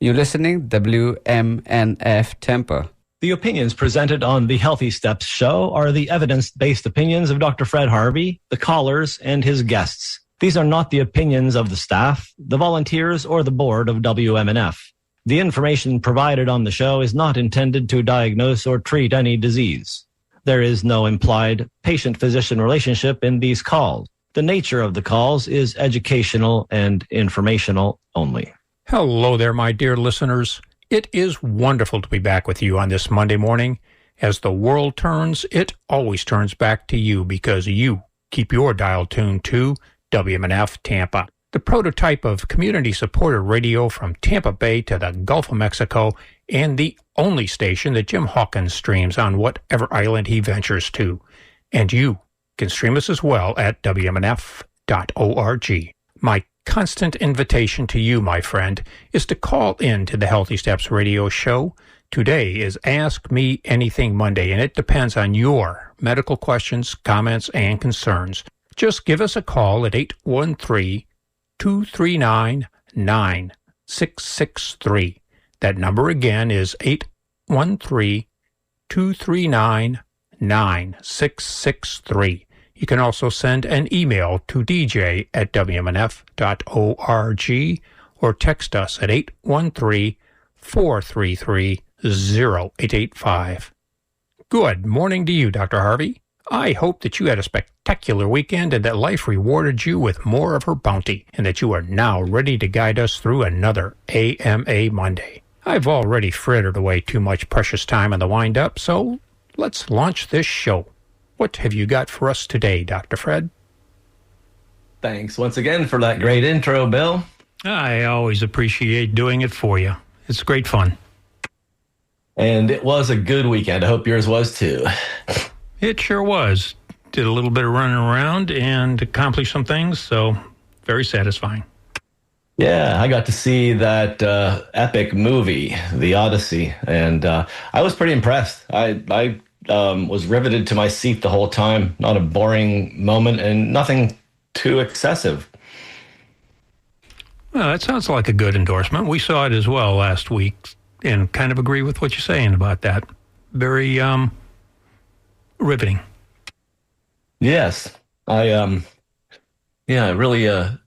You're listening WMNF Tampa. The opinions presented on the Healthy Steps show are the evidence-based opinions of Dr. Fred Harvey, the callers, and his guests. These are not the opinions of the staff, the volunteers, or the board of WMNF. The information provided on the show is not intended to diagnose or treat any disease. There is no implied patient-physician relationship in these calls. The nature of the calls is educational and informational only. Hello there, my dear listeners. It is wonderful to be back with you on this Monday morning. As the world turns, it always turns back to you because you keep your dial tuned to WMNF Tampa, the prototype of community-supported radio from Tampa Bay to the Gulf of Mexico, and the only station that Jim Hawkins streams on whatever island he ventures to. And you can stream us as well at WMNF.org. My constant invitation to you, my friend, is to call in to the Healthy Steps radio show. Today is Ask Me Anything Monday, and it depends on your medical questions, comments, and concerns. Just give us a call at 813-239-9663. That number again is 813-239-9663. You can also send an email to dj@wmnf.org or text us at 813-433-0885. Good morning to you, Dr. Harvey. I hope that you had a spectacular weekend and that life rewarded you with more of her bounty and that you are now ready to guide us through another AMA Monday. I've already frittered away too much precious time on the wind-up, so let's launch this show. What have you got for us today, Dr. Fred? Thanks once again for that great intro, Bill. I always appreciate doing it for you. It's great fun. And it was a good weekend. I hope yours was too. It sure was. Did a little bit of running around and accomplished some things, so very satisfying. Yeah, I got to see that epic movie, The Odyssey, and I was pretty impressed. I was riveted to my seat the whole time. Not a boring moment and nothing too excessive. Well, that sounds like a good endorsement. We saw it as well last week and kind of agree with what you're saying about that. Very riveting. Yes. I really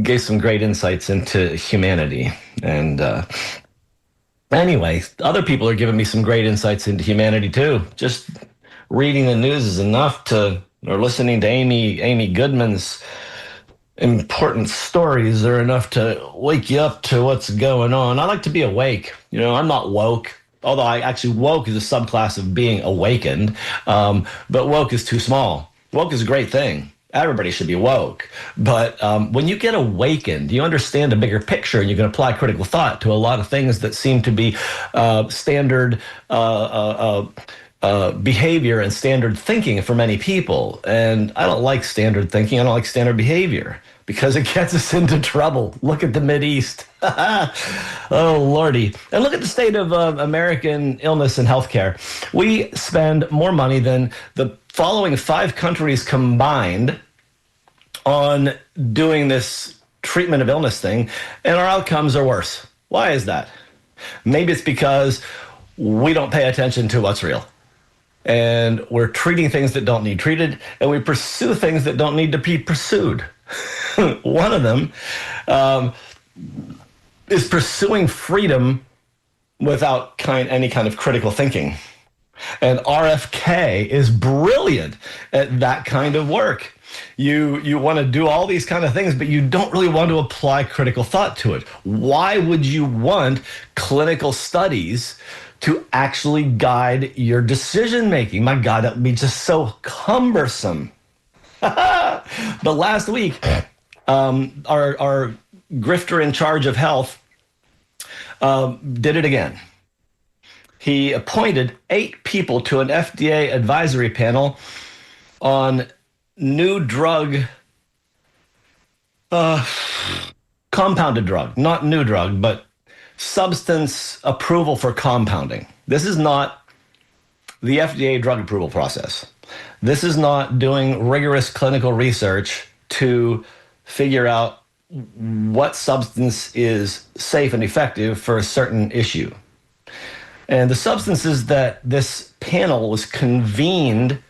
gave some great insights into humanity. And anyway, other people are giving me some great insights into humanity too. Just reading the news is enough to, or listening to Amy Goodman's important stories are enough to wake you up to what's going on. I like to be awake. You know, I'm not woke. Although woke is a subclass of being awakened, but woke is too small. Woke is a great thing. Everybody should be woke. But when you get awakened, you understand a bigger picture and you can apply critical thought to a lot of things that seem to be standard behavior and standard thinking for many people. And I don't like standard thinking. I don't like standard behavior because it gets us into trouble. Look at the Mideast. Oh, Lordy. And look at the state of American illness and healthcare. We spend more money than the following 5 countries combined on doing this treatment of illness thing, and our outcomes are worse. Why is that? Maybe it's because we don't pay attention to what's real. And we're treating things that don't need treated, and we pursue things that don't need to be pursued. One of them is pursuing freedom without any kind of critical thinking. And RFK is brilliant at that kind of work. You want to do all these kind of things, but you don't really want to apply critical thought to it. Why would you want clinical studies to actually guide your decision making? My God, that would be just so cumbersome. But last week, our grifter in charge of health did it again. He appointed 8 people to an FDA advisory panel on new drug, compounded drug, not new drug, but substance approval for compounding. This is not the FDA drug approval process. This is not doing rigorous clinical research to figure out what substance is safe and effective for a certain issue. And the substances that this panel was convened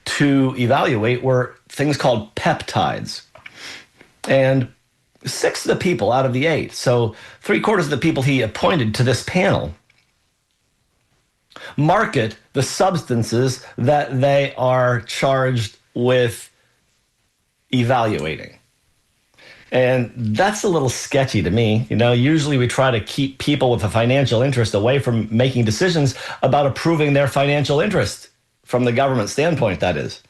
to evaluate were things called peptides. And 6 of the people out of the 8, so 3/4 of the people he appointed to this panel, market the substances that they are charged with evaluating. And that's a little sketchy to me. Usually we try to keep people with a financial interest away from making decisions about approving their financial interest from the government standpoint, that is.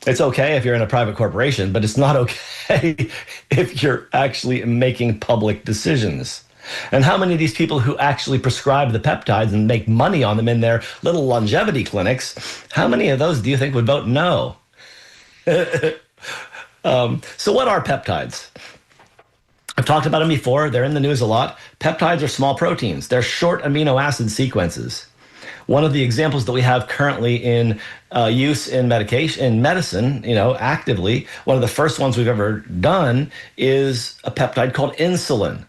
It's okay if you're in a private corporation, but it's not okay if you're actually making public decisions. And how many of these people who actually prescribe the peptides and make money on them in their little longevity clinics, how many of those do you think would vote no? So what are peptides? I've talked about them before. They're in the news a lot. Peptides are small proteins. They're short amino acid sequences. One of the examples that we have currently in use in medicine, actively, one of the first ones we've ever done is a peptide called insulin.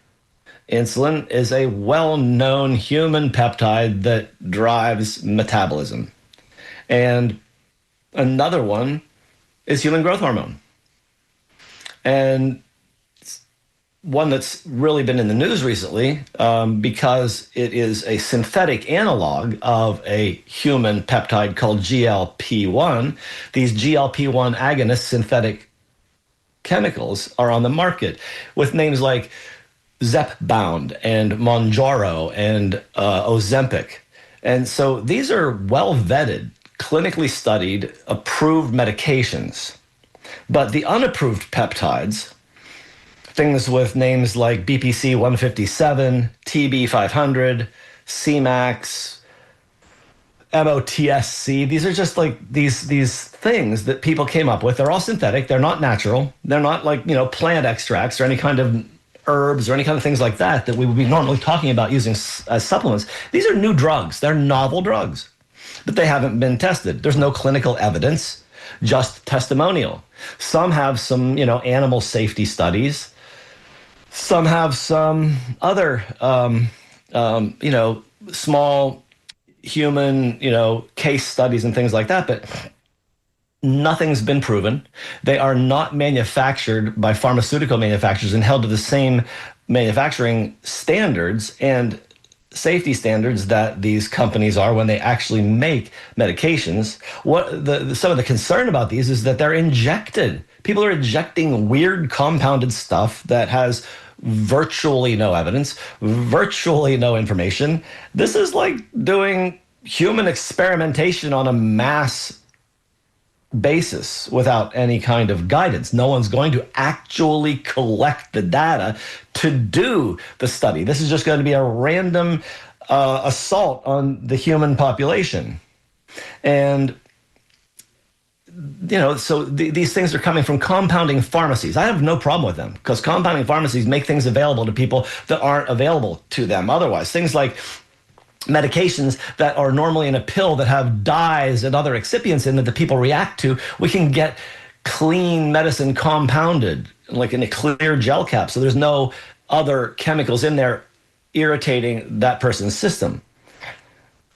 Insulin is a well-known human peptide that drives metabolism. And another one is human growth hormone. And one that's really been in the news recently because it is a synthetic analog of a human peptide called GLP-1. These GLP-1 agonist synthetic chemicals are on the market with names like Zepbound and Mounjaro and Ozempic. And so these are well-vetted, clinically studied, approved medications. But the unapproved peptides, things with names like BPC 157, TB 500, CMAX, MOTSC, these are just like these things that people came up with. They're all synthetic. They're not natural. They're not like, plant extracts or any kind of herbs or any kind of things like that we would be normally talking about using as supplements. These are new drugs. They're novel drugs, but they haven't been tested. There's no clinical evidence, just testimonial. Some have some, animal safety studies. Some have some other, small human, case studies and things like that, but nothing's been proven. They are not manufactured by pharmaceutical manufacturers and held to the same manufacturing standards and safety standards that these companies are when they actually make medications. Some of the concern about these is that they're injected. People are injecting weird compounded stuff that has virtually no evidence, virtually no information. This is like doing human experimentation on a mass basis without any kind of guidance. No one's going to actually collect the data to do the study. This is just going to be a random assault on the human population. And so these things are coming from compounding pharmacies. I have no problem with them because compounding pharmacies make things available to people that aren't available to them otherwise. Things like medications that are normally in a pill that have dyes and other excipients in that the people react to, we can get clean medicine compounded, like in a clear gel cap, so there's no other chemicals in there irritating that person's system.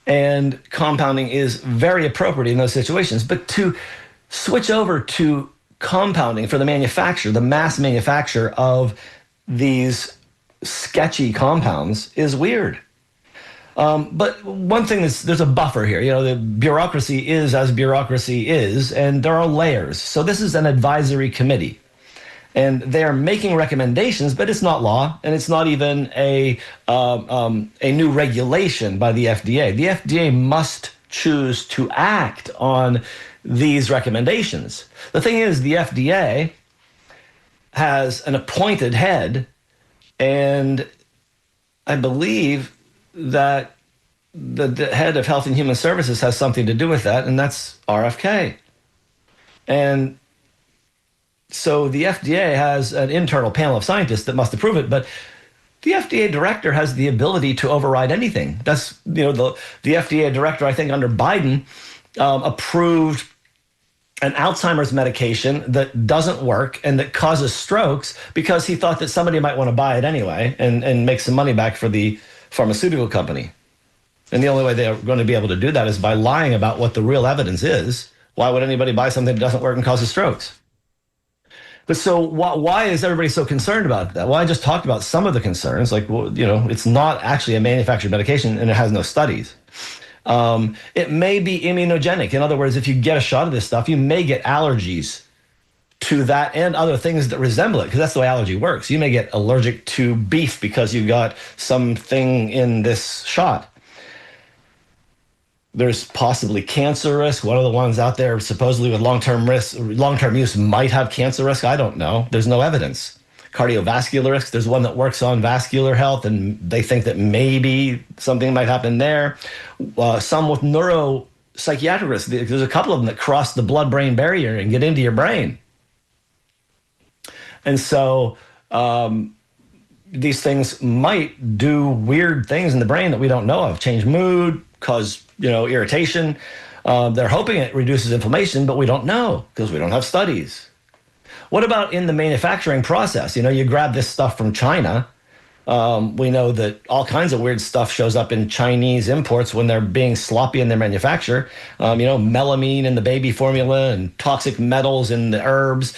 And compounding is very appropriate in those situations. But to switch over to compounding for the manufacturer, the mass manufacture of these sketchy compounds is weird. But one thing is there's a buffer here. The bureaucracy is as bureaucracy is, and there are layers. So this is an advisory committee. And they are making recommendations, but it's not law, and it's not even a new regulation by the FDA. The FDA must choose to act on these recommendations. The thing is, the FDA has an appointed head, and I believe that the head of Health and Human Services has something to do with that, and that's RFK. And so the FDA has an internal panel of scientists that must approve it, but the FDA director has the ability to override anything. That's, the FDA director, I think, under Biden, approved an Alzheimer's medication that doesn't work and that causes strokes because he thought that somebody might want to buy it anyway and make some money back for the pharmaceutical company. And the only way they're going to be able to do that is by lying about what the real evidence is. Why would anybody buy something that doesn't work and causes strokes? But so why is everybody so concerned about that? Well, I just talked about some of the concerns. Like, well, it's not actually a manufactured medication and it has no studies. It may be immunogenic. In other words, if you get a shot of this stuff, you may get allergies to that and other things that resemble it, because that's the way allergy works. You may get allergic to beef because you got something in this shot. There's possibly cancer risk. One of the ones out there supposedly with long-term use might have cancer risk. I don't know. There's no evidence. Cardiovascular risk. There's one that works on vascular health, and they think that maybe something might happen there. Some with neuropsychiatric risk. There's a couple of them that cross the blood-brain barrier and get into your brain. And so these things might do weird things in the brain that we don't know of. Change mood, cause irritation. They're hoping it reduces inflammation, but we don't know because we don't have studies. What about in the manufacturing process? You grab this stuff from China. We know that all kinds of weird stuff shows up in Chinese imports when they're being sloppy in their manufacture. Melamine in the baby formula and toxic metals in the herbs.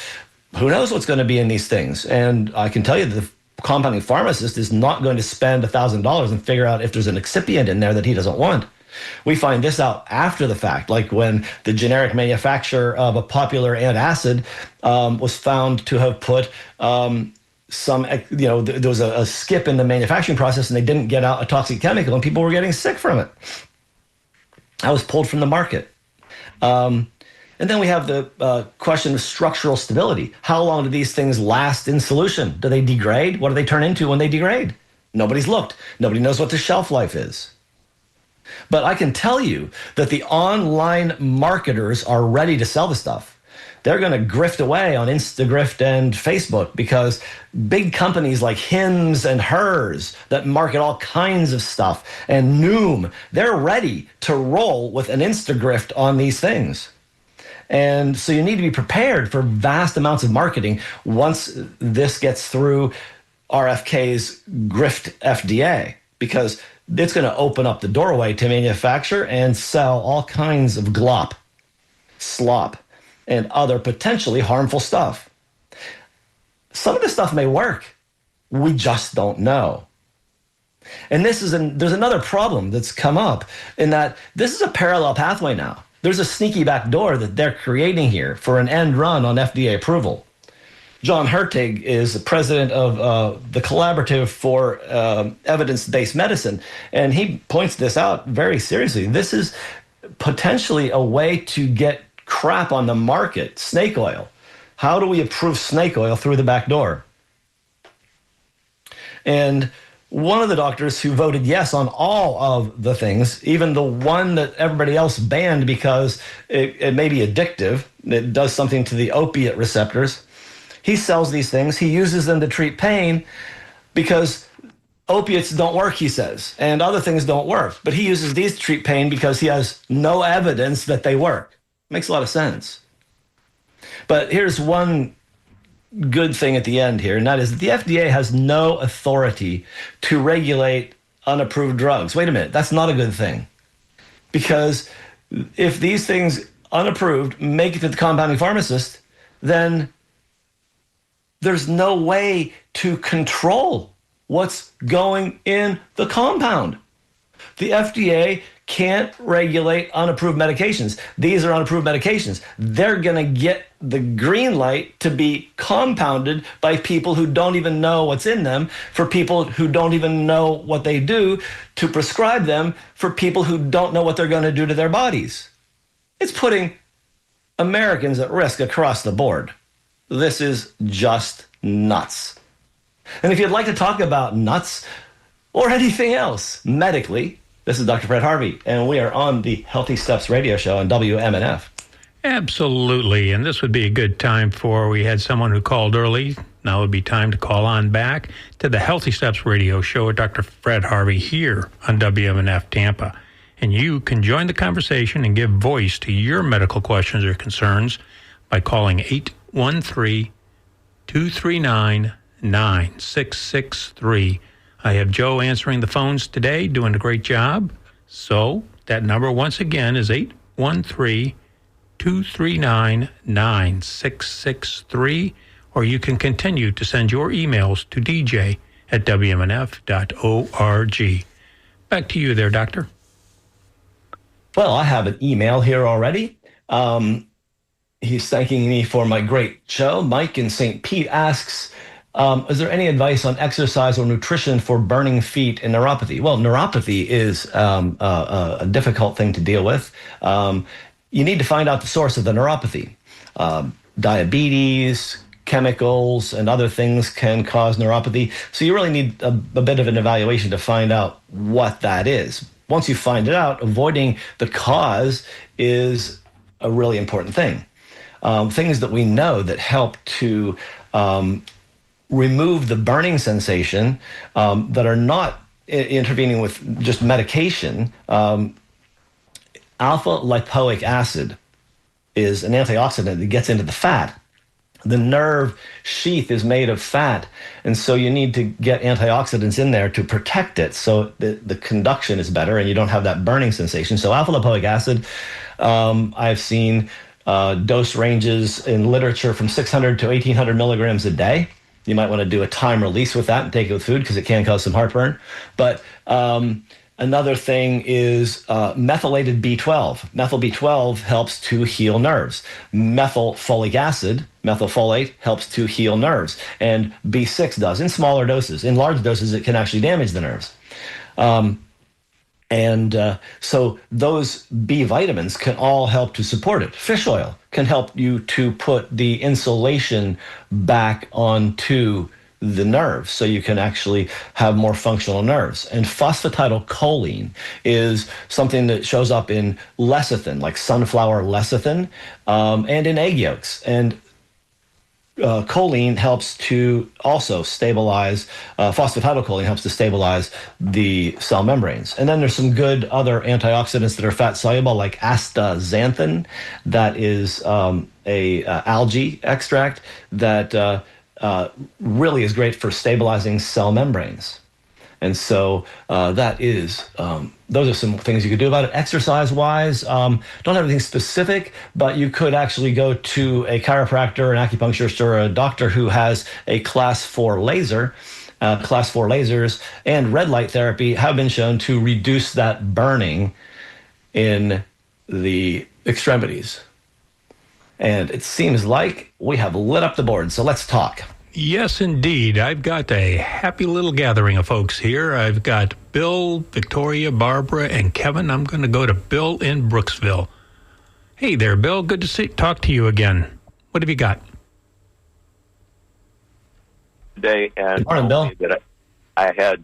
Who knows what's going to be in these things? And I can tell you that the compounding pharmacist is not going to spend $1,000 and figure out if there's an excipient in there that he doesn't want. We find this out after the fact, like when the generic manufacturer of a popular antacid was found to have put there was a skip in the manufacturing process and they didn't get out a toxic chemical and people were getting sick from it. That was pulled from the market. And then we have the question of structural stability. How long do these things last in solution? Do they degrade? What do they turn into when they degrade? Nobody's looked. Nobody knows what the shelf life is. But I can tell you that the online marketers are ready to sell the stuff. They're going to grift away on Instagrift and Facebook because big companies like Hims and Hers that market all kinds of stuff and Noom, they're ready to roll with an Instagrift on these things. And so you need to be prepared for vast amounts of marketing once this gets through RFK's grift FDA, because it's going to open up the doorway to manufacture and sell all kinds of glop, slop, and other potentially harmful stuff. Some of this stuff may work. We just don't know. And there's another problem that's come up in that this is a parallel pathway now. There's a sneaky back door that they're creating here for an end run on FDA approval. John Hertig is the president of the Collaborative for Evidence-Based Medicine, and he points this out very seriously. This is potentially a way to get crap on the market, snake oil. How do we approve snake oil through the back door? And one of the doctors who voted yes on all of the things, even the one that everybody else banned because it may be addictive, it does something to the opiate receptors, he sells these things. He uses them to treat pain because opiates don't work, he says, and other things don't work. But he uses these to treat pain because he has no evidence that they work. Makes a lot of sense. But here's one good thing at the end here, and that is that the FDA has no authority to regulate unapproved drugs. Wait a minute, that's not a good thing. Because if these things, unapproved, make it to the compounding pharmacist, then there's no way to control what's going in the compound. The FDA can't regulate unapproved medications. These are unapproved medications. They're going to get the green light to be compounded by people who don't even know what's in them, for people who don't even know what they do, to prescribe them for people who don't know what they're going to do to their bodies. It's putting Americans at risk across the board. This is just nuts. And if you'd like to talk about nuts or anything else medically, this is Dr. Fred Harvey, and we are on the Healthy Steps radio show on WMNF. Absolutely, and this would be a good time we had someone who called early. Now would be time to call on back to the Healthy Steps radio show with Dr. Fred Harvey here on WMNF Tampa. And you can join the conversation and give voice to your medical questions or concerns by calling 813-239-9663. I have Joe answering the phones today, doing a great job. So that number once again is 813-239-9663, or you can continue to send your emails to dj@wmnf.org. Back to you there, Doctor. Well, I have an email here already. He's thanking me for my great show. Mike in St. Pete asks, is there any advice on exercise or nutrition for burning feet and neuropathy? Well, neuropathy is a difficult thing to deal with. You need to find out the source of the neuropathy. Diabetes, chemicals, and other things can cause neuropathy. So you really need a bit of an evaluation to find out what that is. Once you find it out, avoiding the cause is a really important thing. Things that we know that help to remove the burning sensation that are not intervening with just medication. Alpha lipoic acid is an antioxidant that gets into the fat. The nerve sheath is made of fat, and so you need to get antioxidants in there to protect it so the conduction is better and you don't have that burning sensation. So alpha lipoic acid, I've seen dose ranges in literature from 600 to 1,800 milligrams a day. You might want to do a time release with that and take it with food because it can cause some heartburn. But another thing is methylated B12. Methyl B12 helps to heal nerves. Methylfolic acid, methylfolate, helps to heal nerves. And B6 does in smaller doses. In large doses, it can actually damage the nerves. So those B vitamins can all help to support it. Fish oil can help you to put the insulation back onto the nerves so you can actually have more functional nerves. And phosphatidylcholine is something that shows up in lecithin, like sunflower lecithin, and in egg yolks. And choline helps to also stabilize, phosphatidylcholine helps to stabilize the cell membranes. And then there's some good other antioxidants that are fat soluble, like astaxanthin, that is a algae extract that really is great for stabilizing cell membranes. And so those are some things you could do about it. Exercise-wise, don't have anything specific, but you could actually go to a chiropractor, an acupuncturist, or a doctor who has a class 4 laser. Class 4 lasers and red light therapy have been shown to reduce that burning in the extremities. And it seems like we have lit up the board, so let's talk. Yes, indeed. I've got a happy little gathering of folks here. I've got Bill, Victoria, Barbara, and Kevin. I'm going to go to Bill in Brooksville. Hey there, Bill. Good to talk to you again. What have you got? Today, and Good morning, Bill. That I had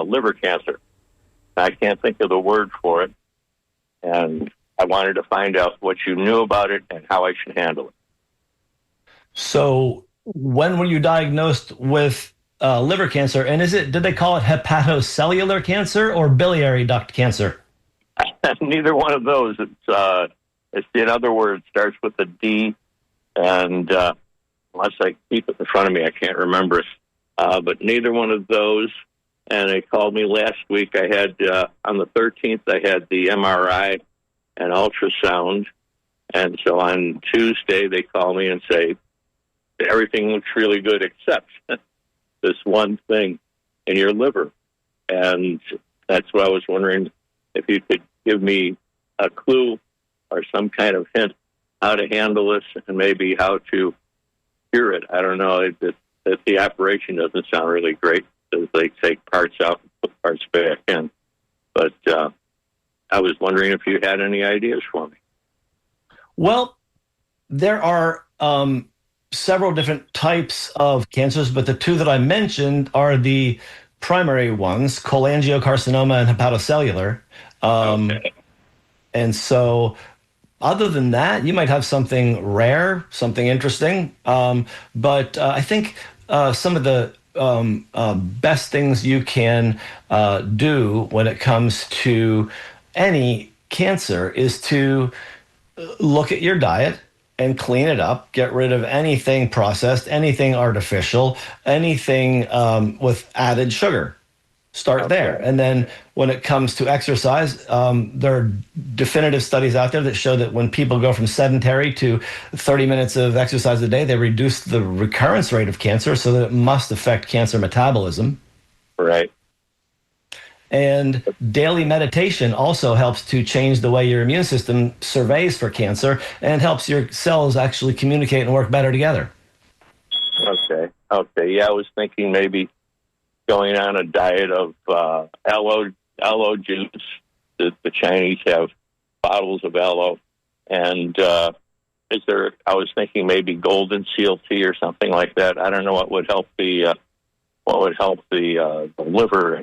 liver cancer. I can't think of the word for it, and I wanted to find out what you knew about it and how I should handle it. So when were you diagnosed with liver cancer? And did they call it hepatocellular cancer or biliary duct cancer? Neither one of those. It's in other words, starts with a D, and unless I keep it in front of me, I can't remember it. But neither one of those. And they called me last week. I had on the 13th, I had the MRI and ultrasound, and so on Tuesday they call me and say everything looks really good except this one thing in your liver. And that's what I was wondering if you could give me a clue or some kind of hint how to handle this and maybe how to cure it. I don't know. The operation doesn't sound really great because they take parts out and put parts back in. But I was wondering if you had any ideas for me. Well, there are several different types of cancers, but the two that I mentioned are the primary ones, cholangiocarcinoma and hepatocellular. Okay. And so other than that, you might have something rare, something interesting. But I think some of the best things you can do when it comes to any cancer is to look at your diet and clean it up, get rid of anything processed, anything artificial, anything with added sugar. Start there. And then when it comes to exercise, there are definitive studies out there that show that when people go from sedentary to 30 minutes of exercise a day, they reduce the recurrence rate of cancer, so that it must affect cancer metabolism. Right. And daily meditation also helps to change the way your immune system surveys for cancer and helps your cells actually communicate and work better together. Okay. Yeah, I was thinking maybe going on a diet of aloe juice. The Chinese have bottles of aloe, and I was thinking maybe golden seal tea or something like that. I don't know what would help the liver.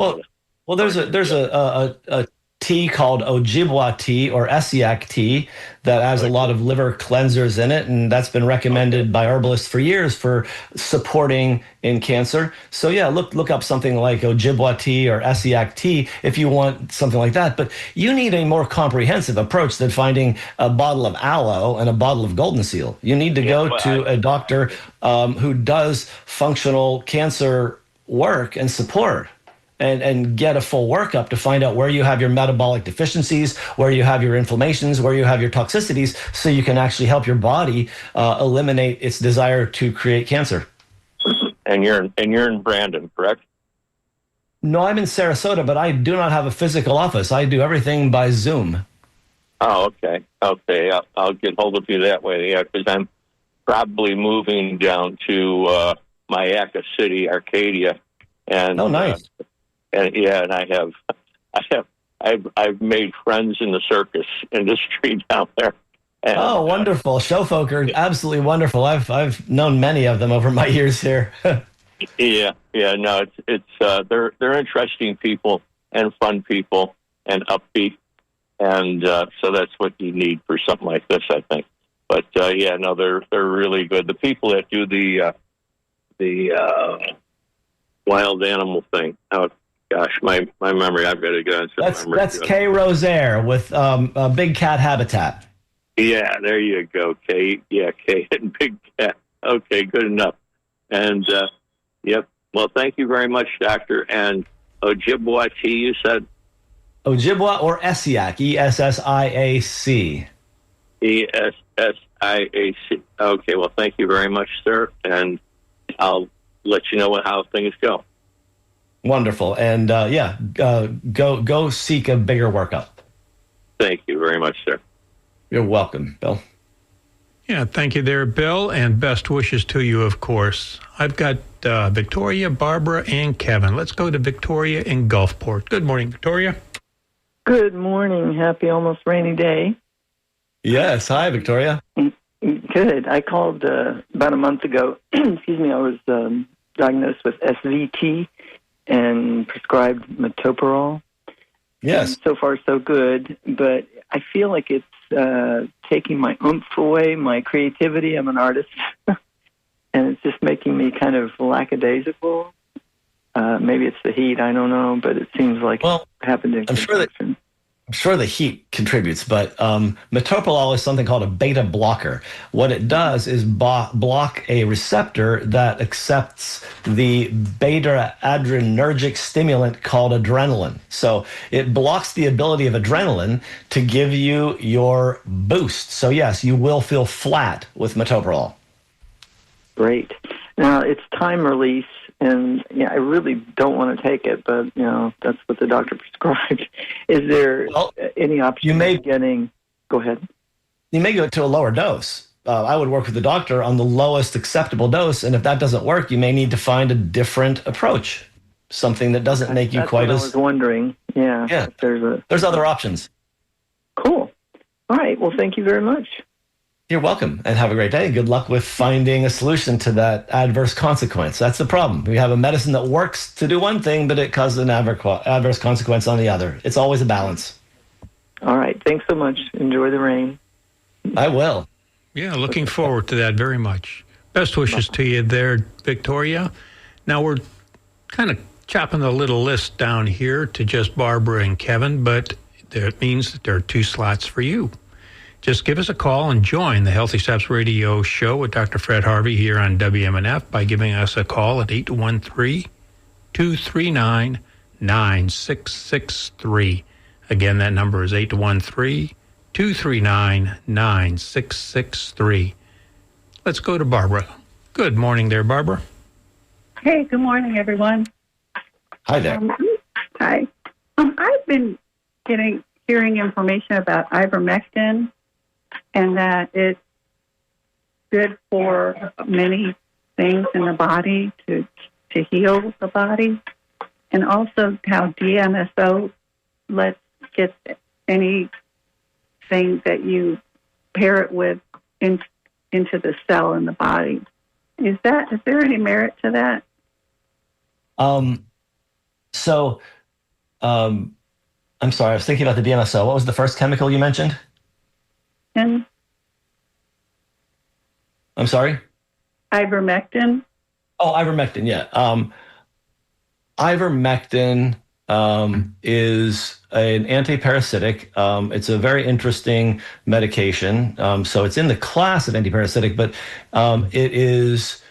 Well, there's a tea called Ojibwa tea or Essiac tea that has a lot of liver cleansers in it, and that's been recommended by herbalists for years for supporting in cancer. So yeah, look up something like Ojibwa tea or Essiac tea if you want something like that. But you need a more comprehensive approach than finding a bottle of aloe and a bottle of golden seal. You need to go to a doctor who does functional cancer work and support. And get a full workup to find out where you have your metabolic deficiencies, where you have your inflammations, where you have your toxicities, so you can actually help your body eliminate its desire to create cancer. And you're in Brandon, correct? No, I'm in Sarasota, but I do not have a physical office. I do everything by Zoom. Oh, okay. I'll get hold of you that way. Yeah, because I'm probably moving down to Mayaca City, Arcadia, and oh, nice. And I've made friends in the circus industry down there. And, wonderful! Show folk are absolutely wonderful. I've known many of them over my years here. Yeah. No, they're interesting people and fun people and upbeat, and so that's what you need for something like this, I think. But they're really good. The people that do the wild animal thing. Oh, gosh, my memory, I've got to go into memory. That's Kay Rosaire with Big Cat Habitat. Yeah, there you go, Kay. Yeah, Kay and Big Cat. Okay, good enough. And, yep. Well, thank you very much, Doctor. And Ojibwa tea, you said? Ojibwa or Essiac, Essiac. Essiac. Okay, well, thank you very much, sir. And I'll let you know how things go. Wonderful. And go seek a bigger workup. Thank you very much, sir. You're welcome, Bill. Yeah, thank you there, Bill, and best wishes to you, of course. I've got Victoria, Barbara, and Kevin. Let's go to Victoria in Gulfport. Good morning, Victoria. Good morning. Happy almost rainy day. Yes. Hi, Victoria. Good. I called about a month ago. Excuse me. I was diagnosed with SVT and prescribed metoprolol. Yes. And so far, so good. But I feel like it's taking my oomph away, my creativity. I'm an artist. And it's just making me kind of lackadaisical. Maybe it's the heat. I don't know. But it seems like it happened in conjunction. I'm sure the heat contributes, but metoprolol is something called a beta blocker. What it does is block a receptor that accepts the beta adrenergic stimulant called adrenaline. So it blocks the ability of adrenaline to give you your boost. So yes, you will feel flat with metoprolol. Great. Now, it's time release. And I really don't want to take it, but that's what the doctor prescribed. Is there any option of getting? Go ahead. You may go to a lower dose. I would work with the doctor on the lowest acceptable dose, and if that doesn't work, you may need to find a different approach, something that doesn't make you quite as. I was wondering. Yeah. There's other options. Cool. All right. Well, thank you very much. You're welcome, and have a great day. Good luck with finding a solution to that adverse consequence. That's the problem. We have a medicine that works to do one thing, but it causes an adverse consequence on the other. It's always a balance. All right. Thanks so much. Enjoy the rain. I will. Yeah, looking forward to that very much. Best wishes to you there, Victoria. Now, we're kind of chopping the little list down here to just Barbara and Kevin, but that means that there are 2 slots for you. Just give us a call and join the Healthy Steps Radio show with Dr. Fred Harvey here on WMNF by giving us a call at 813-239-9663. Again, that number is 813-239-9663. Let's go to Barbara. Good morning there, Barbara. Hey, good morning, everyone. Hi there. Hi. I've been hearing information about ivermectin and that it's good for many things in the body to heal the body, and also how DMSO lets get anything that you pair it with into the cell in the body. Is there any merit to that? I'm sorry, I was thinking about the DMSO. What was the first chemical you mentioned? And I'm sorry? ivermectin. Oh, ivermectin, yeah. Ivermectin is an antiparasitic. It's a very interesting medication. So it's in the class of antiparasitic, but it is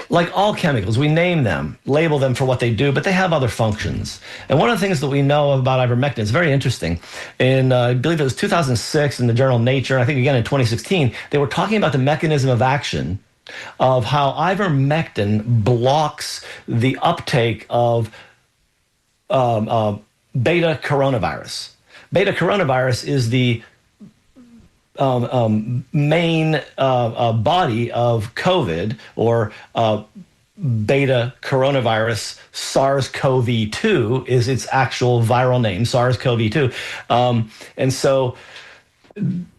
like all chemicals. We name them, label them for what they do, but they have other functions. And one of the things that we know about ivermectin is very interesting. In, I believe it was 2006 in the journal Nature, I think again in 2016, they were talking about the mechanism of action of how ivermectin blocks the uptake of beta coronavirus. Beta coronavirus is the main body of COVID, or beta coronavirus. SARS-CoV-2 is its actual viral name, SARS-CoV-2. And so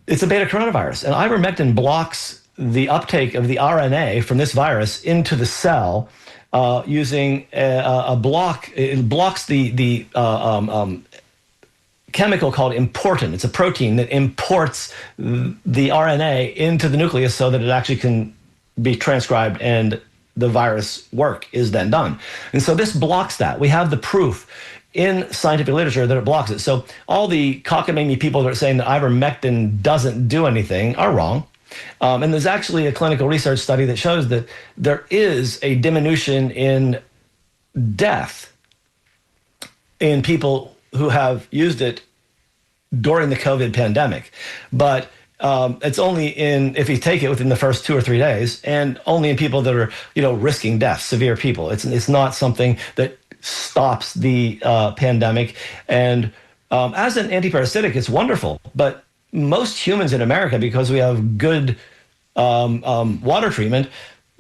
it's a beta coronavirus. And ivermectin blocks the uptake of the RNA from this virus into the cell using a block. It blocks the chemical called importin. It's a protein that imports the RNA into the nucleus so that it actually can be transcribed and the virus work is then done. And so this blocks that. We have the proof in scientific literature that it blocks it. So all the cockamamie people that are saying that ivermectin doesn't do anything are wrong. And there's actually a clinical research study that shows that there is a diminution in death in people who have used it during the COVID pandemic. But it's only if you take it within the first 2 or 3 days, and only in people that are, risking death, severe people. It's not something that stops the pandemic. And as an antiparasitic, it's wonderful. But most humans in America, because we have good water treatment,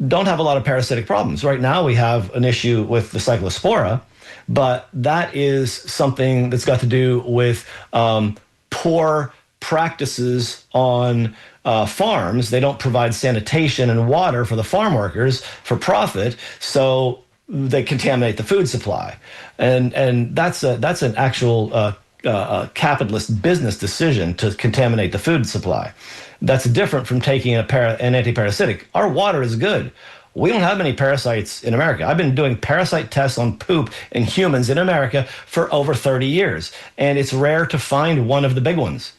don't have a lot of parasitic problems. Right now, we have an issue with the cyclospora, but that is something that's got to do with poor practices on farms. They don't provide sanitation and water for the farm workers for profit, so they contaminate the food supply. And that's an actual capitalist business decision to contaminate the food supply. That's different from taking an antiparasitic. Our water is good. We don't have many parasites in America. I've been doing parasite tests on poop in humans in America for over 30 years, and it's rare to find one of the big ones.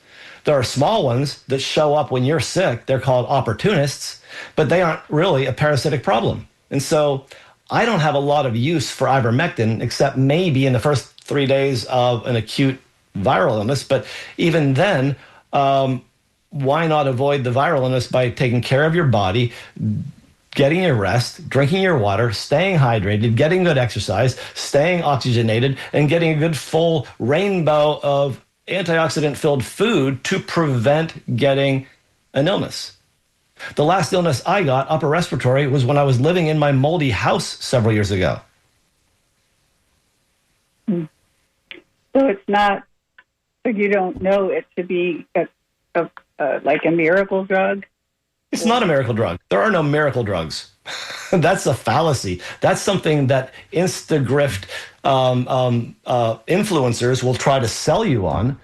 There are small ones that show up when you're sick. They're called opportunists, but they aren't really a parasitic problem. And so I don't have a lot of use for ivermectin, except maybe in the first 3 days of an acute viral illness. But even then, why not avoid the viral illness by taking care of your body, getting your rest, drinking your water, staying hydrated, getting good exercise, staying oxygenated, and getting a good full rainbow of antioxidant-filled food to prevent getting an illness. The last illness I got, upper respiratory, was when I was living in my moldy house several years ago. So it's not, you don't know it to be like a miracle drug? It's not a miracle drug. There are no miracle drugs. That's a fallacy. That's something that Instagrift influencers will try to sell you on.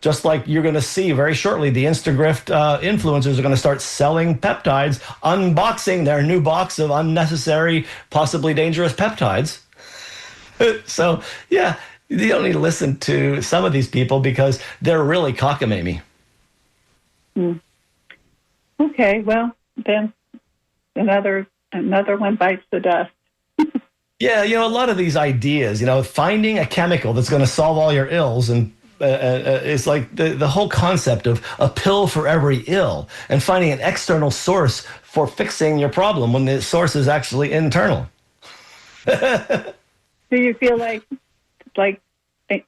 Just like you're going to see very shortly, the Instagrift influencers are going to start selling peptides, unboxing their new box of unnecessary, possibly dangerous peptides. So, yeah, You don't need to listen to some of these people because they're really cockamamie. Okay, well, then another one bites the dust. Yeah, a lot of these ideas, finding a chemical that's going to solve all your ills, and it's like the whole concept of a pill for every ill, and finding an external source for fixing your problem when the source is actually internal. Do you feel like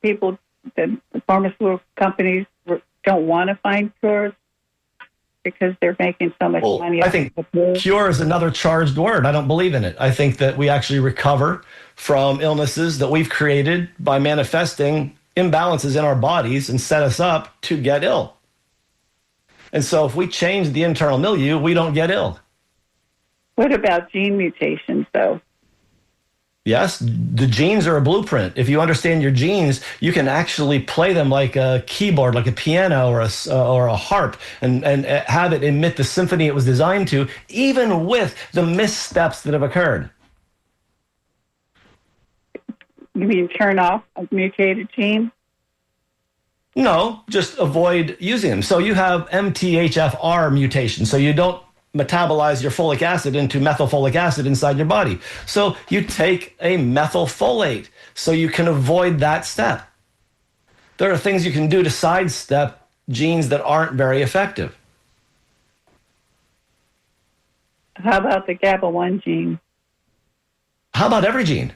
people, the pharmaceutical companies don't want to find cures because they're making so much money? I think cure is another charged word. I don't believe in it. I think that we actually recover from illnesses that we've created by manifesting imbalances in our bodies and set us up to get ill. And so if we change the internal milieu, we don't get ill. What about gene mutations, though? Yes, the genes are a blueprint. If you understand your genes, you can actually play them like a keyboard, like a piano or a harp, and have it emit the symphony it was designed to, even with the missteps that have occurred. You mean turn off a mutated gene? No, just avoid using them. So you have MTHFR mutation, so you don't metabolize your folic acid into methylfolic acid inside your body. So you take a methylfolate so you can avoid that step. There are things you can do to sidestep genes that aren't very effective. How about the GABA1 gene? How about every gene?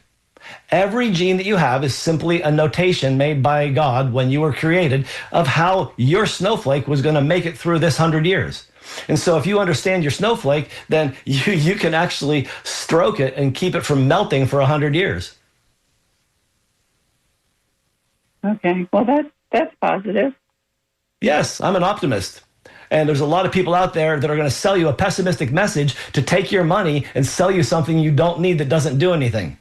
Every gene that you have is simply a notation made by God when you were created of how your snowflake was going to make it through this 100 years. And so if you understand your snowflake, then you can actually stroke it and keep it from melting for 100 years. Okay, well, that's positive. Yes, I'm an optimist. And there's a lot of people out there that are going to sell you a pessimistic message to take your money and sell you something you don't need that doesn't do anything.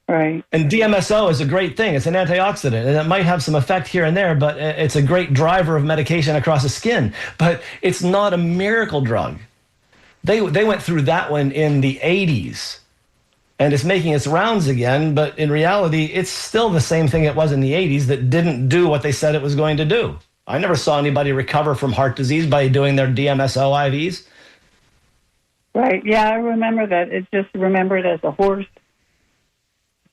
Right. And DMSO is a great thing. It's an antioxidant, and it might have some effect here and there, but it's a great driver of medication across the skin. But it's not a miracle drug. They went through that one in the 80s, and it's making its rounds again, but in reality, it's still the same thing it was in the 80s that didn't do what they said it was going to do. I never saw anybody recover from heart disease by doing their DMSO IVs. Right, yeah, I remember that. It's just remembered as a horse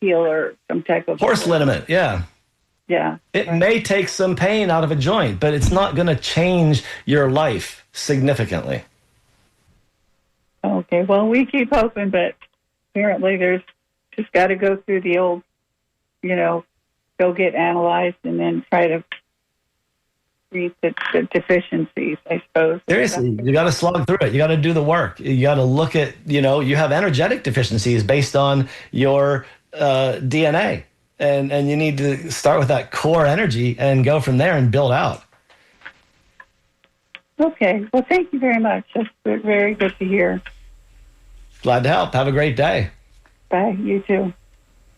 heel or some type of horse liniment, yeah. Yeah. It may take some pain out of a joint, but it's not going to change your life significantly. Okay, well, we keep hoping, but apparently there's just got to go through the old, go get analyzed and then try to treat the deficiencies, I suppose. Seriously, you got to slog through it. You got to do the work. You got to look at, you have energetic deficiencies based on your DNA, and you need to start with that core energy and go from there and build out. Okay, well, thank you very much. That's very good to hear. Glad to help. Have a great day. Bye. You too.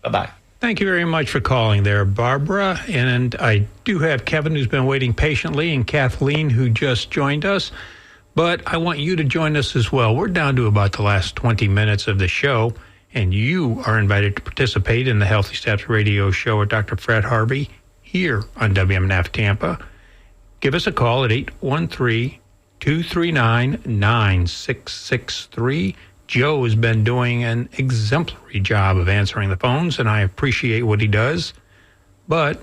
Bye-bye. Thank you very much for calling there, Barbara. And I do have Kevin, who's been waiting patiently, and Kathleen, who just joined us. But I want you to join us as well. We're down to about the last 20 minutes of the show, and you are invited to participate in the Healthy Steps radio show with Dr. Fred Harvey here on WMNF Tampa. Give us a call at 813-239-9663. Joe has been doing an exemplary job of answering the phones, and I appreciate what he does. But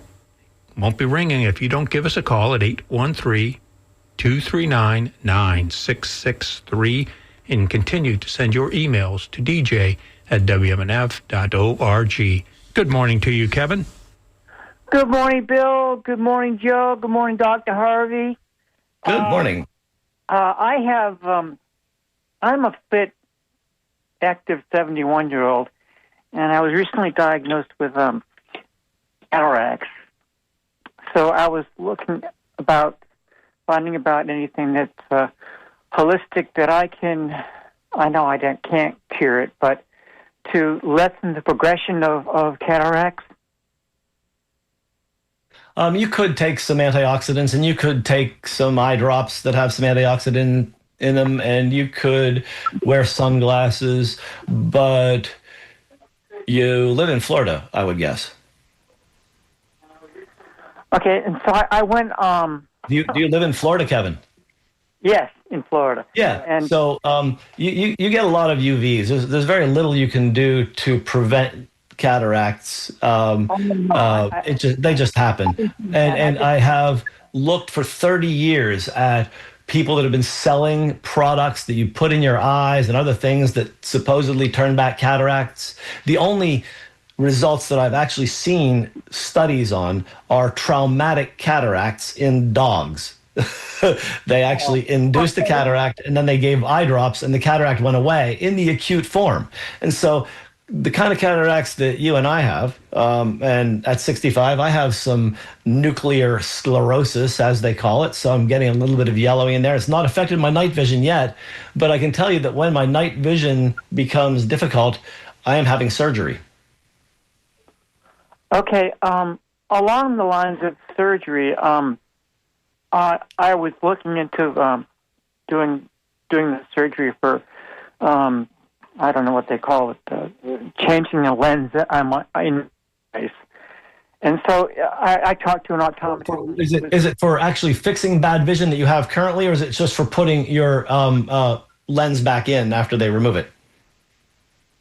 won't be ringing if you don't give us a call at 813-239-9663 and continue to send your emails to dj@wmnf.org. Good morning to you, Kevin. Good morning, Bill. Good morning, Joe. Good morning, Dr. Harvey. Good morning. I'm a fit, active 71-year-old, and I was recently diagnosed with cataracts. So I was finding about anything that's holistic that I know I can't cure it, but to lessen the progression of cataracts. You could take some antioxidants, and you could take some eye drops that have some antioxidant in them, and you could wear sunglasses, but you live in Florida, I would guess. Okay, and so I went. Do you live in Florida, Kevin? Yes, in Florida. Yeah. And So you get a lot of UVs. There's very little you can do to prevent cataracts. They just happen. And I have looked for 30 years at people that have been selling products that you put in your eyes and other things that supposedly turn back cataracts. The only results that I've actually seen studies on are traumatic cataracts in dogs. They actually induced the cataract and then they gave eye drops and the cataract went away in the acute form. And so the kind of cataracts that you and I have, and at 65, I have some nuclear sclerosis, as they call it. So I'm getting a little bit of yellowing in there. It's not affected my night vision yet, but I can tell you that when my night vision becomes difficult, I am having surgery. okay, along the lines of surgery, I was looking into doing the surgery for I don't know what they call it, changing the lens in my face. And so I talked to an optometrist. Is it for actually fixing bad vision that you have currently, or is it just for putting your lens back in after they remove it?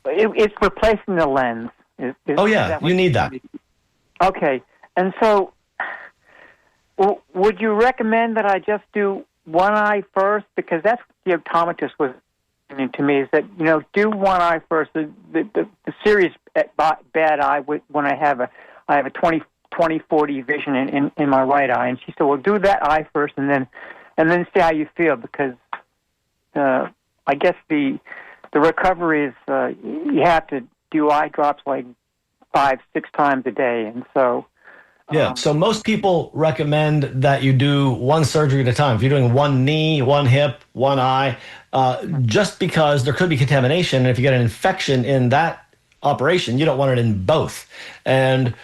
It's replacing the lens. Oh yeah, you need that. Okay, and so would you recommend that I just do one eye first? Because that's what the optometrist was saying to me, is that, do one eye first. The serious bad eye when I have a 20/40 vision in my right eye. And she said, well, do that eye first and then see how you feel, because I guess the recovery is you have to do eye drops like 5-6 times a day. And so yeah, so most people recommend that you do one surgery at a time. If you're doing one knee, one hip, one eye, just because there could be contamination. And if you get an infection in that operation, you don't want it in both. And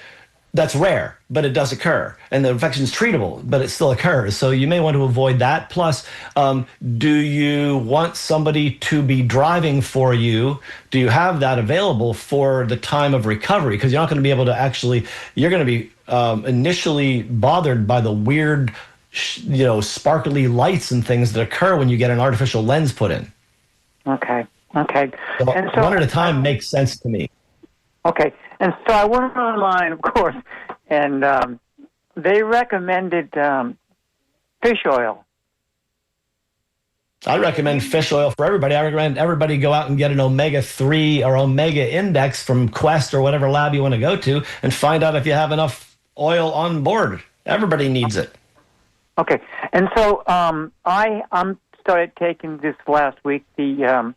that's rare, but it does occur. And the infection is treatable, but it still occurs. So you may want to avoid that. Plus, do you want somebody to be driving for you? Do you have that available for the time of recovery? Because you're not going to be able to actually, you're going to be initially bothered by the weird, sparkly lights and things that occur when you get an artificial lens put in. Okay. So and so, one at a time makes sense to me. Okay. And so I went online, of course, and they recommended fish oil. I recommend fish oil for everybody. I recommend everybody go out and get an omega-3 or omega index from Quest or whatever lab you want to go to and find out if you have enough oil on board. Everybody needs it. Okay. And so I started taking this last week, the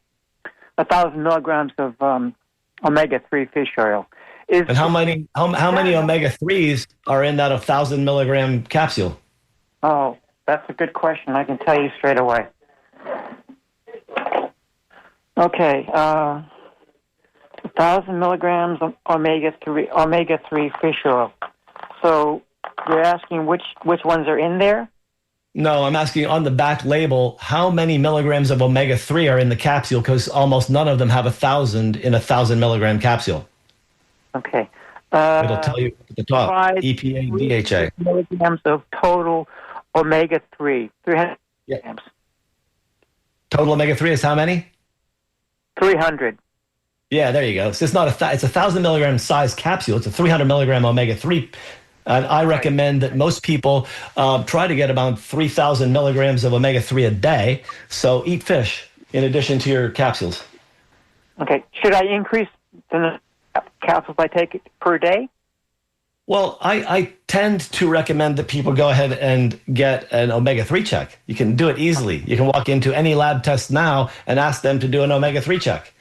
1,000 milligrams of omega-3 fish oil. And how many omega-3s are in that 1,000 milligram capsule? Oh, that's a good question. I can tell you straight away. Okay, 1,000 milligrams of omega-3 fish oil. So you're asking which ones are in there? No, I'm asking on the back label, how many milligrams of omega-3 are in the capsule? Because almost none of them have 1,000 in a 1,000 milligram capsule. Okay. It'll tell you at the top, EPA, DHA. Milligrams of total omega-3, 300 milligrams. Total omega-3 is how many? 300. Yeah, there you go. So it's not it's a 1,000 milligram size capsule. It's a 300 milligram omega-3. And I recommend that most people try to get about 3,000 milligrams of omega-3 a day. So eat fish in addition to your capsules. Okay. Should I increase the capsules I take per day? Well, I tend to recommend that people go ahead and get an omega-3 check. You can do it easily. You can walk into any lab test now and ask them to do an omega-3 check.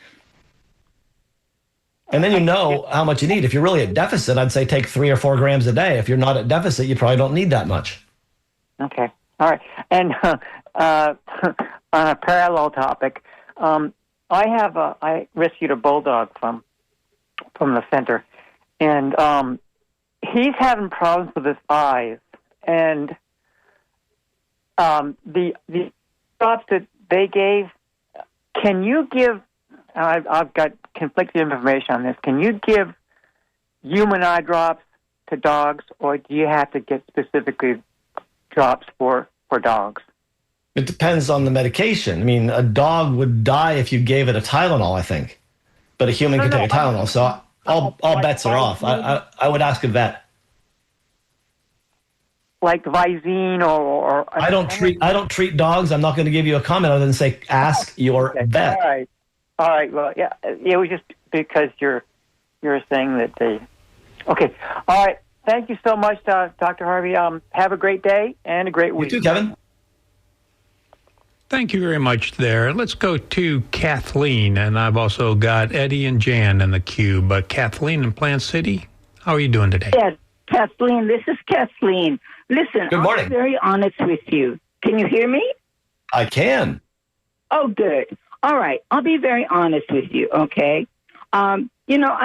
And then you know how much you need. If you're really at deficit, I'd say take 3 or 4 grams a day. If you're not at deficit, you probably don't need that much. Okay. All right. And on a parallel topic, I rescued a bulldog from the center, and he's having problems with his eyes, and the drops that they gave. Can you give? I've got conflicting information on this. Can you give human eye drops to dogs, or do you have to get specifically drops for dogs? It depends on the medication. I mean, a dog would die if you gave it a Tylenol, I think, but a human can take a Tylenol. So all bets are off. I would ask a vet. Like Visine or I don't treat dogs. I'm not going to give you a comment other than say ask your vet. All right. Well, yeah, it was just because you're saying that they. Okay. All right. Thank you so much, Dr. Harvey. Have a great day and a great week. You too, Kevin. Thank you very much there. Let's go to Kathleen, and I've also got Eddie and Jan in the queue. But Kathleen in Plant City, how are you doing today? Yes, Kathleen. This is Kathleen. Listen, Good morning. I'll be very honest with you. Can you hear me? I can. Oh, good. All right. I'll be very honest with you, okay? I'm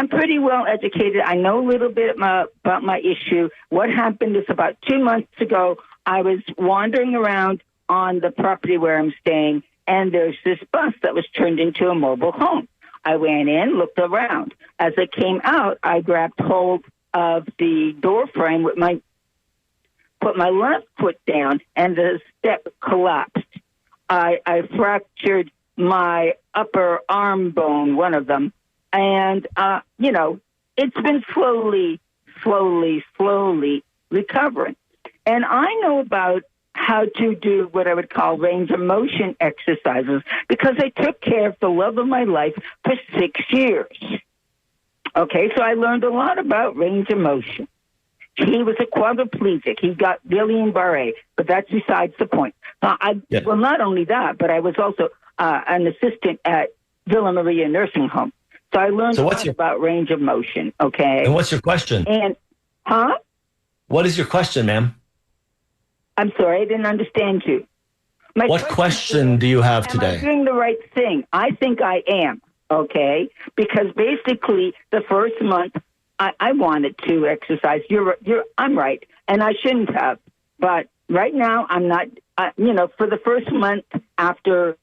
pretty well educated. I know a little bit about my issue. What happened is about 2 months ago, I was wandering around on the property where I'm staying, and there's this bus that was turned into a mobile home. I went in, looked around. As I came out, I grabbed hold of the door frame put my left foot down, and the step collapsed. I fractured my upper arm bone, one of them, and, it's been slowly recovering. And I know about how to do what I would call range of motion exercises because I took care of the love of my life for 6 years. Okay, so I learned a lot about range of motion. He was a quadriplegic. He got Guillain-Barré, but that's besides the point. Well, not only that, but I was also an assistant at Villa Maria Nursing Home. So I learned a lot about range of motion, okay? And what's your question? What is your question, ma'am? I'm sorry, I didn't understand you. What question do you have today? Am I doing the right thing? I think I am, okay? Because basically the first month I wanted to exercise. I'm right, and I shouldn't have. But right now I'm not, for the first month after,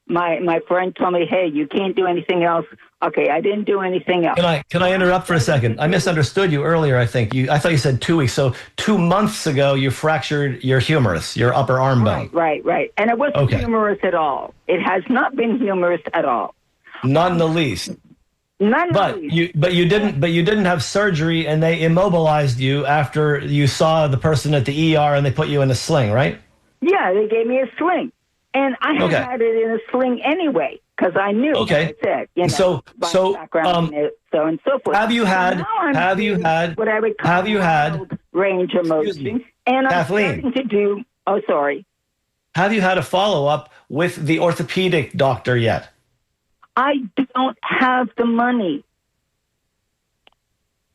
my friend told me, hey, you can't do anything else. Okay, I didn't do anything else. Can I interrupt for a second? I misunderstood you earlier, I think. I thought you said 2 weeks. So 2 months ago, you fractured your humerus, your upper arm bone. Right. And it wasn't humorous at all. It has not been humorous at all. Not in the least. But you didn't have surgery, and they immobilized you after you saw the person at the ER, and they put you in a sling, right? Yeah, they gave me a sling. And I had it in a sling anyway, because I knew what I said, background and so forth. Have you had what I would call range of motion? And Kathleen, I'm starting to do, sorry. Have you had a follow-up with the orthopedic doctor yet? I don't have the money.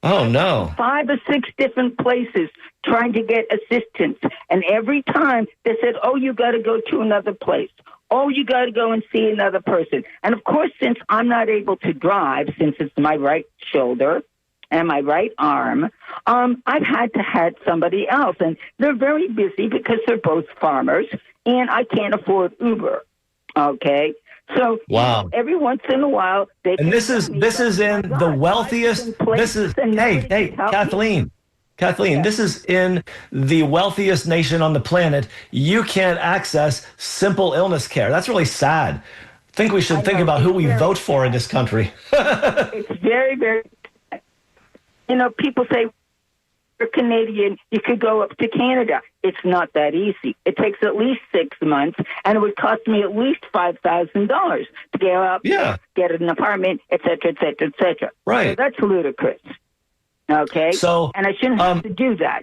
Oh, no. 5 or 6 different places trying to get assistance. And every time they said, you got to go to another place. You got to go and see another person. And of course, since I'm not able to drive, since it's my right shoulder and my right arm, I've had to have somebody else. And they're very busy because they're both farmers, and I can't afford Uber. Okay? So every once in a while, they this is in the wealthiest. Kathleen, this is in the wealthiest nation on the planet. You can't access simple illness care. That's really sad. I think we should think about who we vote for in this country. It's very, very. People say you're Canadian, you could go up to Canada. It's not that easy. It takes at least 6 months, and it would cost me at least $5,000 to go up, get an apartment, et cetera, et cetera, et cetera. Right. So that's ludicrous. Okay? And I shouldn't have to do that.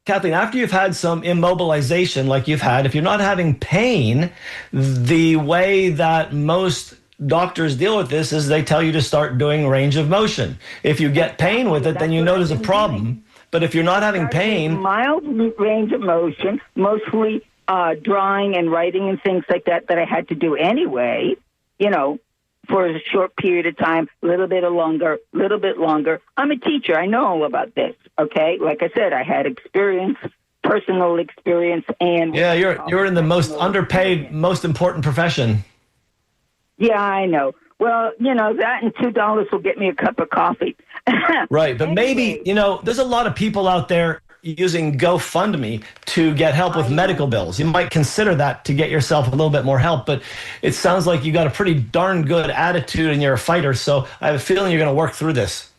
Kathleen, after you've had some immobilization like you've had, if you're not having pain, the way that most doctors deal with this is they tell you to start doing range of motion. If you get pain with it, then you know there's a problem. But if you're not having pain... Mild range of motion, mostly drawing and writing and things like that I had to do anyway, for a short period of time, a little bit longer. I'm a teacher. I know all about this, okay? Like I said, I had experience, personal experience, and... Yeah, you're in the most underpaid, most important profession. Yeah, I know. Well, that and $2 will get me a cup of coffee. Right. But maybe, there's a lot of people out there using GoFundMe to get help with medical bills. You might consider that to get yourself a little bit more help, but it sounds like you got a pretty darn good attitude and you're a fighter. So I have a feeling you're going to work through this.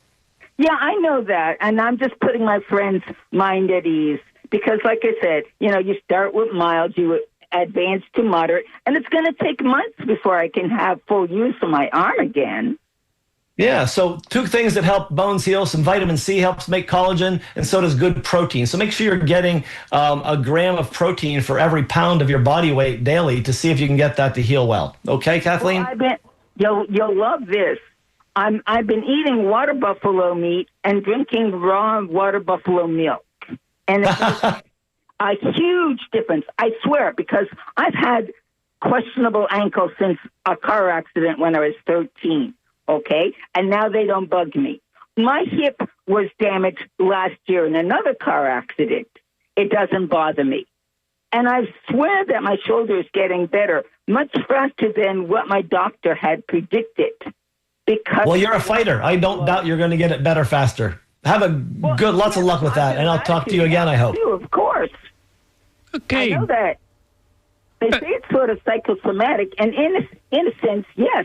Yeah, I know that. And I'm just putting my friend's mind at ease because, like I said, you start with mild, you advance to moderate, and it's going to take months before I can have full use of my arm again. Yeah, so 2 things that help bones heal. Some vitamin C helps make collagen, and so does good protein. So make sure you're getting a gram of protein for every pound of your body weight daily to see if you can get that to heal well. Okay, Kathleen? Well, you'll love this. I've been eating water buffalo meat and drinking raw water buffalo milk. And it's a huge difference, I swear, because I've had questionable ankles since a car accident when I was 13. Okay, and now they don't bug me. My hip was damaged last year in another car accident. It doesn't bother me. And I swear that my shoulder is getting better much faster than what my doctor had predicted. Well, you're a fighter. I don't doubt you're going to get it better faster. Have lots of luck with that, and I'll talk to you again, I hope. Of course. Okay. I know that. They say it's sort of psychosomatic, and in a sense, yes.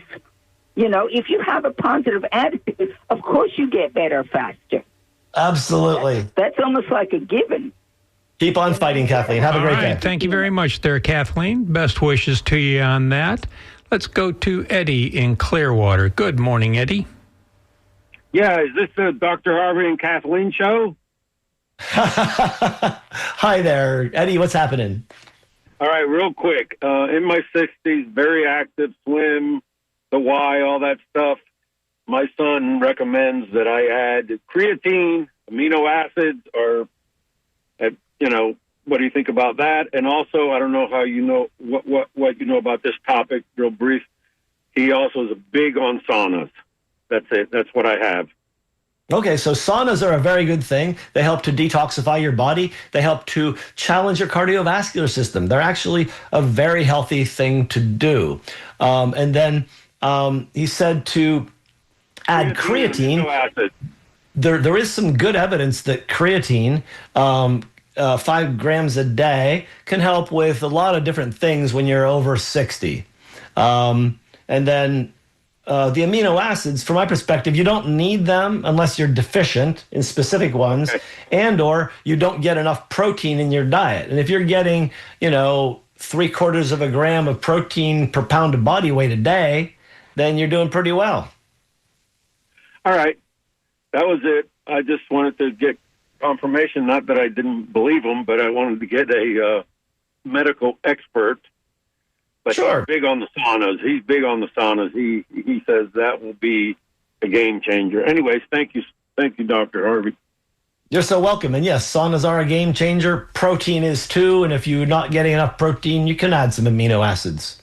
If you have a positive attitude, of course you get better faster. Absolutely. That's almost like a given. Keep on fighting, Kathleen. Have a great day. Thank you very much there, Kathleen. Best wishes to you on that. Let's go to Eddie in Clearwater. Good morning, Eddie. Yeah, is this the Dr. Harvey and Kathleen show? Hi there. Eddie, what's happening? All right, real quick. In my 60s, very active, swim, the Y, all that stuff. My son recommends that I add creatine, amino acids, or, what do you think about that? And also, I don't know how you know what you know about this topic, real brief. He also is big on saunas. That's it. That's what I have. Okay, so saunas are a very good thing. They help to detoxify your body. They help to challenge your cardiovascular system. They're actually a very healthy thing to do. And then he said to add creatine. There is some good evidence that creatine, 5 grams a day, can help with a lot of different things when you're over 60. And then the amino acids, from my perspective, you don't need them unless you're deficient in specific ones, okay, and or you don't get enough protein in your diet. And if you're getting, 3/4 of a gram of protein per pound of body weight a day, then you're doing pretty well. All right. That was it. I just wanted to get confirmation, not that I didn't believe him, but I wanted to get a medical expert. But sure. He's big on the saunas. He says that will be a game changer. Anyways, thank you, Dr. Harvey. You're so welcome. And yes, saunas are a game changer. Protein is too. And if you're not getting enough protein, you can add some amino acids.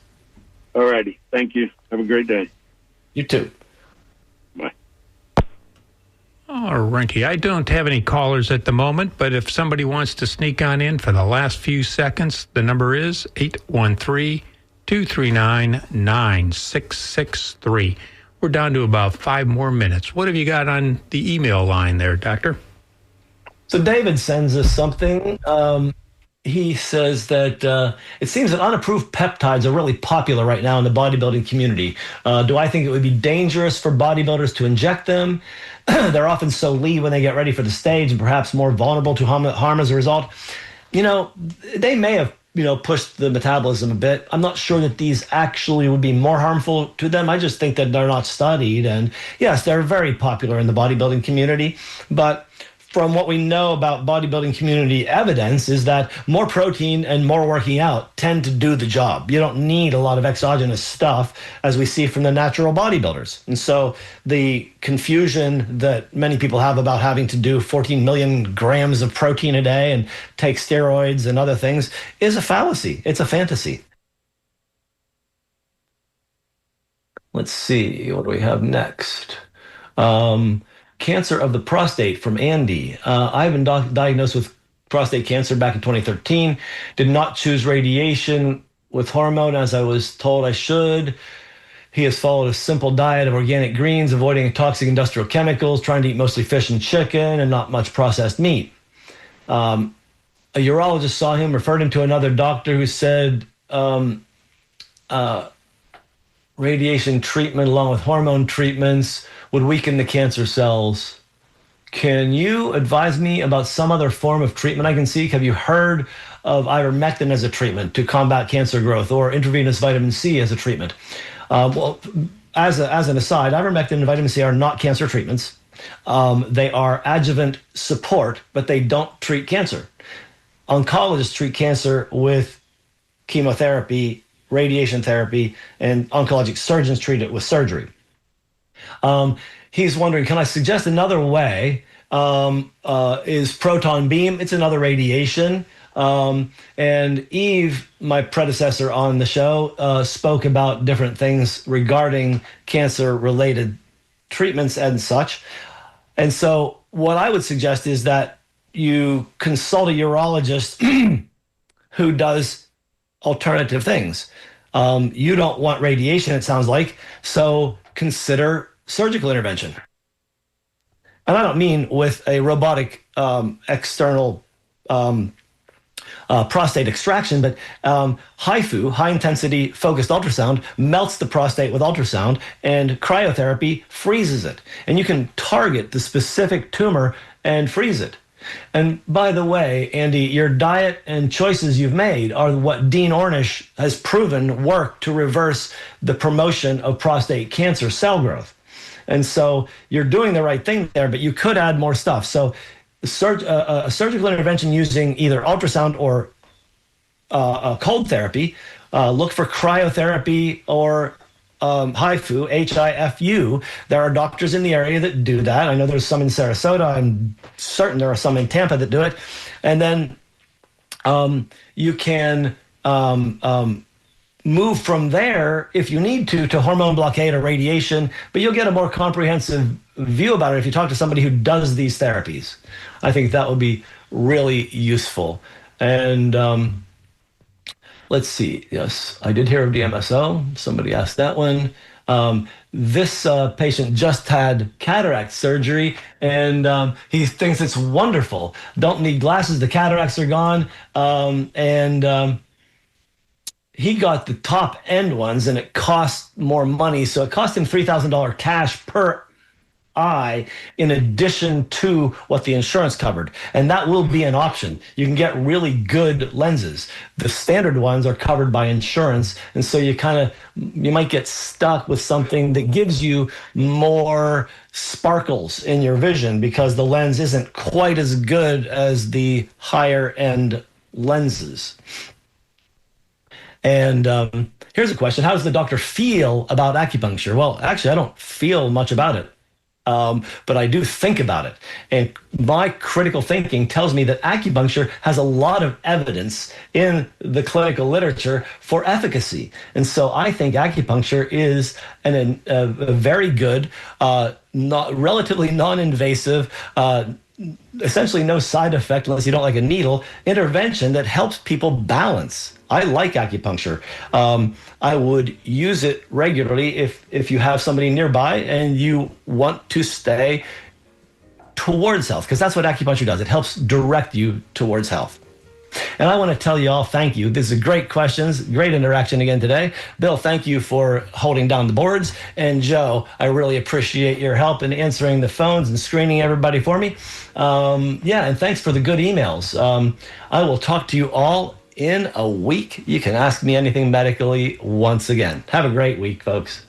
All righty. Thank you. Have a great day. You too. Bye. All righty. I don't have any callers at the moment, but if somebody wants to sneak on in for the last few seconds, the number is 813-239-9663. We're down to about 5 more minutes. What have you got on the email line there, Doctor? So David sends us something. He says that it seems that unapproved peptides are really popular right now in the bodybuilding community. Do I think it would be dangerous for bodybuilders to inject them? They're often so lean when they get ready for the stage and perhaps more vulnerable to harm as a result. They may have, pushed the metabolism a bit. I'm not sure that these actually would be more harmful to them. I just think that they're not studied. And yes, they're very popular in the bodybuilding community, but from what we know about bodybuilding community evidence is that more protein and more working out tend to do the job. You don't need a lot of exogenous stuff as we see from the natural bodybuilders. And so the confusion that many people have about having to do 14 million grams of protein a day and take steroids and other things is a fallacy. It's a fantasy. Let's see, what do we have next? Cancer of the prostate from Andy. I've been diagnosed with prostate cancer back in 2013. Did not choose radiation with hormone as I was told I should. He has followed a simple diet of organic greens, avoiding toxic industrial chemicals, trying to eat mostly fish and chicken and not much processed meat. A urologist saw him, referred him to another doctor who said radiation treatment along with hormone treatments would weaken the cancer cells. Can you advise me about some other form of treatment I can seek? Have you heard of ivermectin as a treatment to combat cancer growth, or intravenous vitamin C as a treatment? Well, as an aside, ivermectin and vitamin C are not cancer treatments. They are adjuvant support, but they don't treat cancer. Oncologists treat cancer with chemotherapy, radiation therapy, and oncologic surgeons treat it with surgery. He's wondering, can I suggest another way? Is proton beam? It's another radiation. And Eve, my predecessor on the show, spoke about different things regarding cancer-related treatments and such. And so what I would suggest is that you consult a urologist who does alternative things. You don't want radiation, it sounds like, so consider surgical intervention. And I don't mean with a robotic external prostate extraction, but HIFU, high-intensity focused ultrasound, melts the prostate with ultrasound, and cryotherapy freezes it. And you can target the specific tumor and freeze it. And by the way, Andy, your diet and choices you've made are what Dean Ornish has proven work to reverse the promotion of prostate cancer cell growth. And so you're doing the right thing there, but you could add more stuff. So a surgical intervention using either ultrasound or cold therapy, look for cryotherapy or HIFU, H-I-F-U. There are doctors in the area that do that. I know there's some in Sarasota. I'm certain there are some in Tampa that do it. And then you can move from there, if you need to hormone blockade or radiation, but you'll get a more comprehensive view about it if you talk to somebody who does these therapies. I think that would be really useful. And let's see. Yes, I did hear of DMSO. Somebody asked that one. This patient just had cataract surgery, and he thinks it's wonderful. Don't need glasses. The cataracts are gone. He got the top end ones, and it cost more money. So it cost him $3,000 cash per eye in addition to what the insurance covered. And that will be an option. You can get really good lenses. The standard ones are covered by insurance. And so you might get stuck with something that gives you more sparkles in your vision because the lens isn't quite as good as the higher end lenses. And here's a question. How does the doctor feel about acupuncture? Well, actually, I don't feel much about it. But I do think about it. And my critical thinking tells me that acupuncture has a lot of evidence in the clinical literature for efficacy. And so I think acupuncture is a very good, relatively non-invasive, essentially no side effect unless you don't like a needle, intervention that helps people balance. I like acupuncture. I would use it regularly if you have somebody nearby and you want to stay towards health, because that's what acupuncture does. It helps direct you towards health. And I want to tell you all, thank you. This is great questions, great interaction again today. Bill, thank you for holding down the boards. And Joe, I really appreciate your help in answering the phones and screening everybody for me. And thanks for the good emails. I will talk to you all in a week. You can ask me anything medically once again. Have a great week, folks.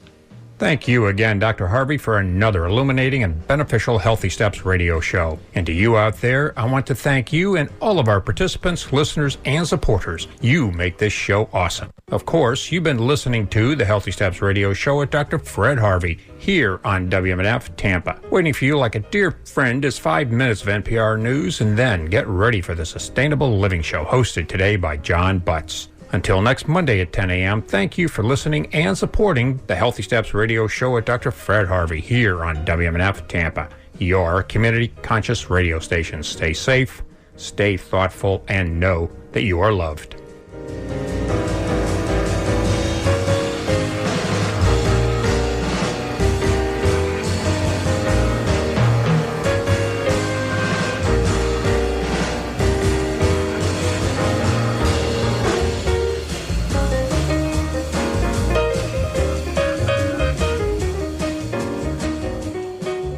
Thank you again, Dr. Harvey, for another illuminating and beneficial Healthy Steps radio show. And to you out there, I want to thank you and all of our participants, listeners, and supporters. You make this show awesome. Of course, you've been listening to the Healthy Steps radio show with Dr. Fred Harvey here on WMNF Tampa. Waiting for you like a dear friend is 5 minutes of NPR news, and then get ready for the Sustainable Living Show hosted today by John Butts. Until next Monday at 10 a.m., thank you for listening and supporting the Healthy Steps radio show with Dr. Fred Harvey here on WMNF Tampa, your community conscious radio station. Stay safe, stay thoughtful, and know that you are loved.